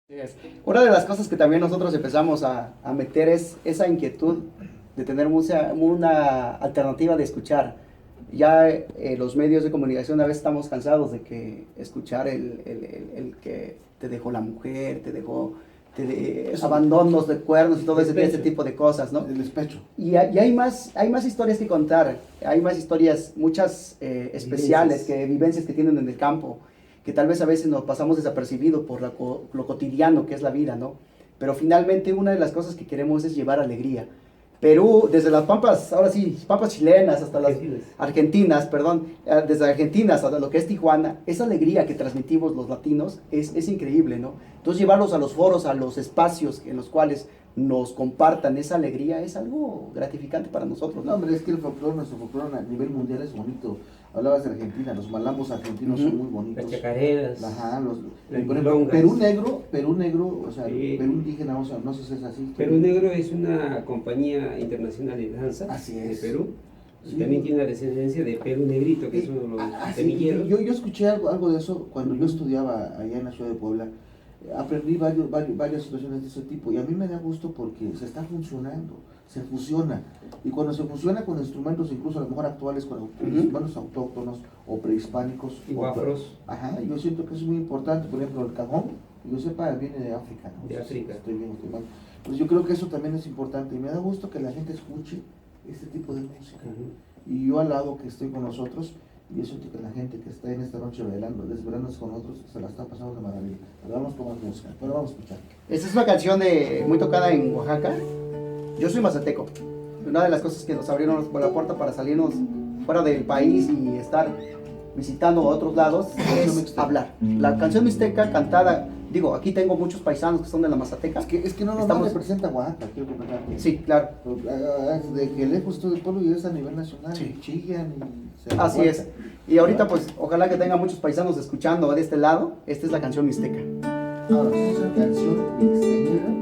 Es. Una de las cosas que también nosotros empezamos a meter es esa inquietud de tener una alternativa de escuchar. Ya los medios de comunicación a veces estamos cansados de que escuchar el que te dejó la mujer, te dejó abandonos de cuernos y todo ese tipo de cosas, ¿no? El despecho. Y hay más historias que contar, hay más historias, muchas especiales, vivencias que tienen en el campo, que tal vez a veces nos pasamos desapercibido por lo cotidiano que es la vida, ¿no? Pero finalmente una de las cosas que queremos es llevar alegría. Perú, desde las pampas, ahora sí, pampas chilenas hasta las argentinas, perdón, desde Argentina hasta lo que es Tijuana, esa alegría que transmitimos los latinos es increíble, ¿no? Entonces llevarlos a los foros, a los espacios en los cuales nos compartan esa alegría es algo gratificante para nosotros, ¿no? No, hombre, es que el folclore, nuestro folclore a nivel mundial es bonito. Hablabas de Argentina, los malambos argentinos son muy bonitos. Las chacareras. Ajá, las por ejemplo, milongas. Perú negro, o sea, Sí. Perú indígena, o sea, no sé si es así. Perú Negro es una compañía internacional de danza Así de es. Perú. Y Sí. también tiene la descendencia de Perú Negrito, que son los Sí, semilleros. yo escuché algo de eso cuando yo estudiaba allá en la ciudad de Puebla. Aprendí varias situaciones de ese tipo y a mí me da gusto porque se está funcionando, se fusiona. Y cuando se fusiona con instrumentos incluso a lo mejor actuales, con instrumentos autóctonos o prehispánicos. Y afros. Ajá, yo siento que es muy importante. Por ejemplo, el cajón, yo sepa, viene de África, ¿no? De África. Estoy bien, estoy mal. Pues yo creo que eso también es importante y me da gusto que la gente escuche este tipo de música. Y yo al lado que estoy con nosotros, y yo siento que la gente que está en esta noche desvelándose con nosotros, se la está pasando de maravilla. Pero vamos con más música, pero vamos a escuchar. Esta es una canción muy tocada en Oaxaca. Yo soy mazateco. Una de las cosas que nos abrieron por la puerta para salirnos fuera del país y estar visitando otros lados es hablar. La canción mixteca cantada, digo, aquí tengo muchos paisanos que son de la Mazateca. Es que no nos representa Oaxaca, quiero comentar. Sí, claro. De que lejos todo el pueblo y es a nivel nacional, Sí. chillan y se Así es. Y ahorita pues ojalá que tenga muchos paisanos escuchando de este lado. Esta es la canción mixteca. Ahora, es una canción mixteca.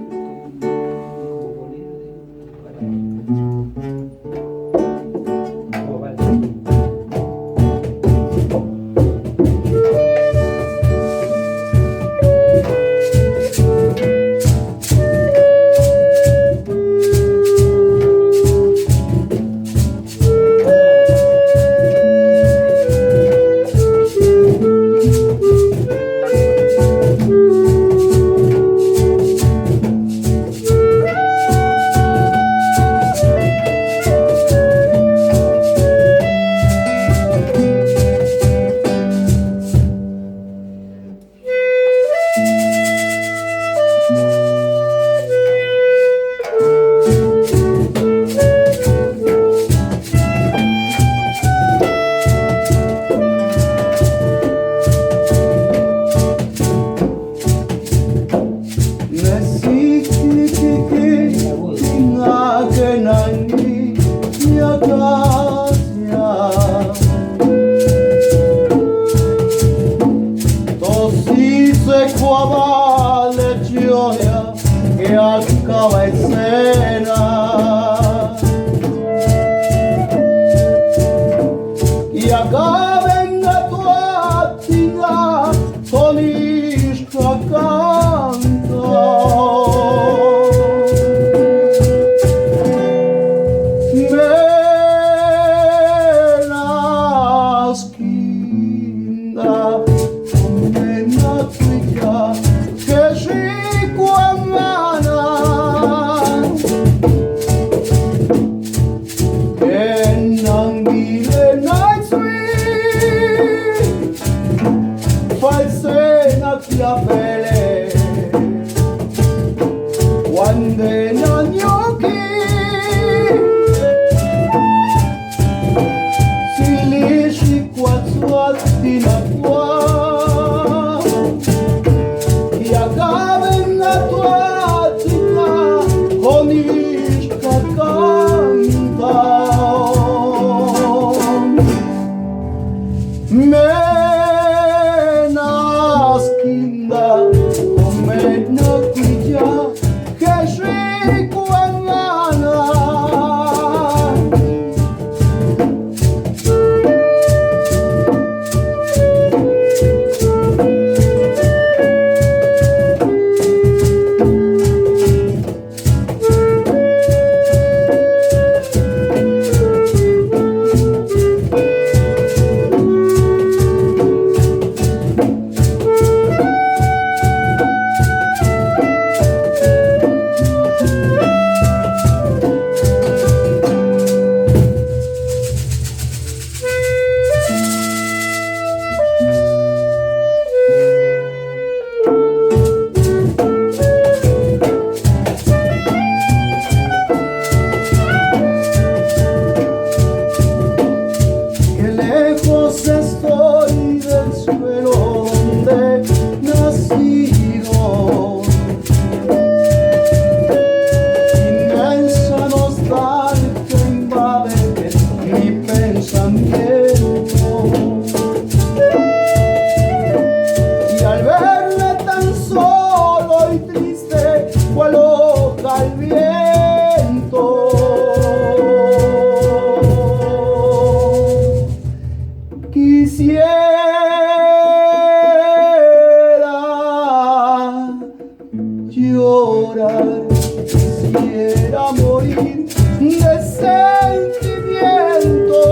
llorar, quisiera morir de sentimiento.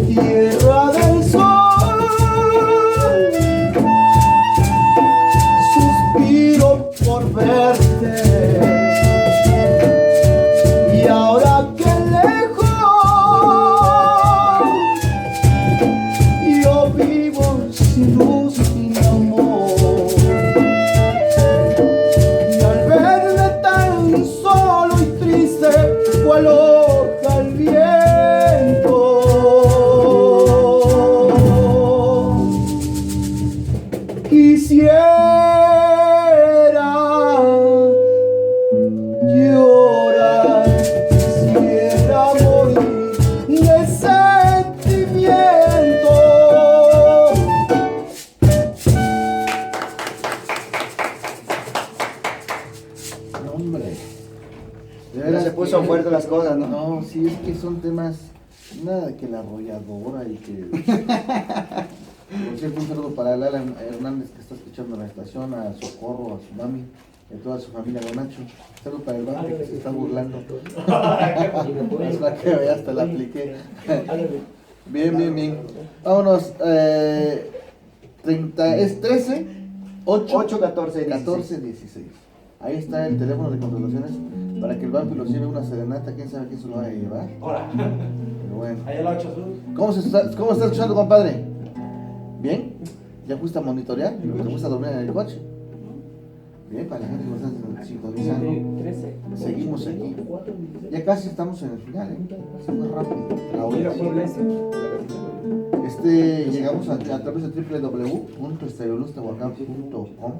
Tierra del sol, suspiro por verte. Y ahora que lejos yo vivo sin luz, sin amor. Y al verme tan solo y triste, cual hoja al viento, quisiera llorar, quisiera morir de sentimiento. No, hombre. De Ya veras se puso que- fuerte las cosas, ¿no? No, sí, es que son temas, nada de que la arrolladora y que... Por cierto, un saludo para Lala Hernández que está escuchando la estación, a Socorro, a su mami, a toda su familia de Nacho. Un saludo para el banco que se está burlando. Es la que ya hasta la apliqué. Bien, bien, bien. Vámonos, 30, es 13, 8, 8, 14, 16. 14, 16. Ahí está el teléfono de contrataciones para que el vampi los lleve una serenata. ¿Quién sabe quién se lo va a llevar? Ahora, Pero bueno. allá la 8 Sur. ¿Cómo estás escuchando, compadre? ¿Bien? ¿Ya fuiste a monitorear? ¿Te fuiste a dormir en el coche? Bien, para la gente que nos está sintonizando. 13. Seguimos aquí. Ya casi estamos en el final, ¿eh? Se fue rápido. La hora. Mira, Puebla ese. Llegamos a través de www.estereoluztehuacán.com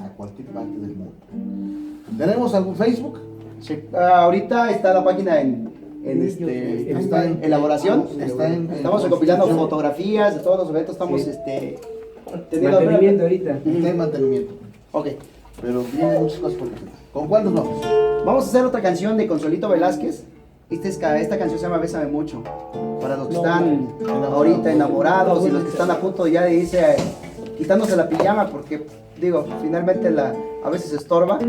a cualquier parte del mundo. ¿Tenemos algún Facebook? Sí, ahorita está la página está en elaboración. Estamos recopilando fotografías de todos los eventos. Estamos teniendo Mantenimiento ahorita. Está en mantenimiento. Ok. Pero vienen muchas cosas por hacer. ¿Con cuál nos vamos? Vamos a hacer otra canción de Consuelito Velázquez. Esta canción se llama Bésame Mucho. Para los que están ahorita enamorados y los que están a punto ya de irse quitándose la pijama, porque digo, finalmente a veces estorba.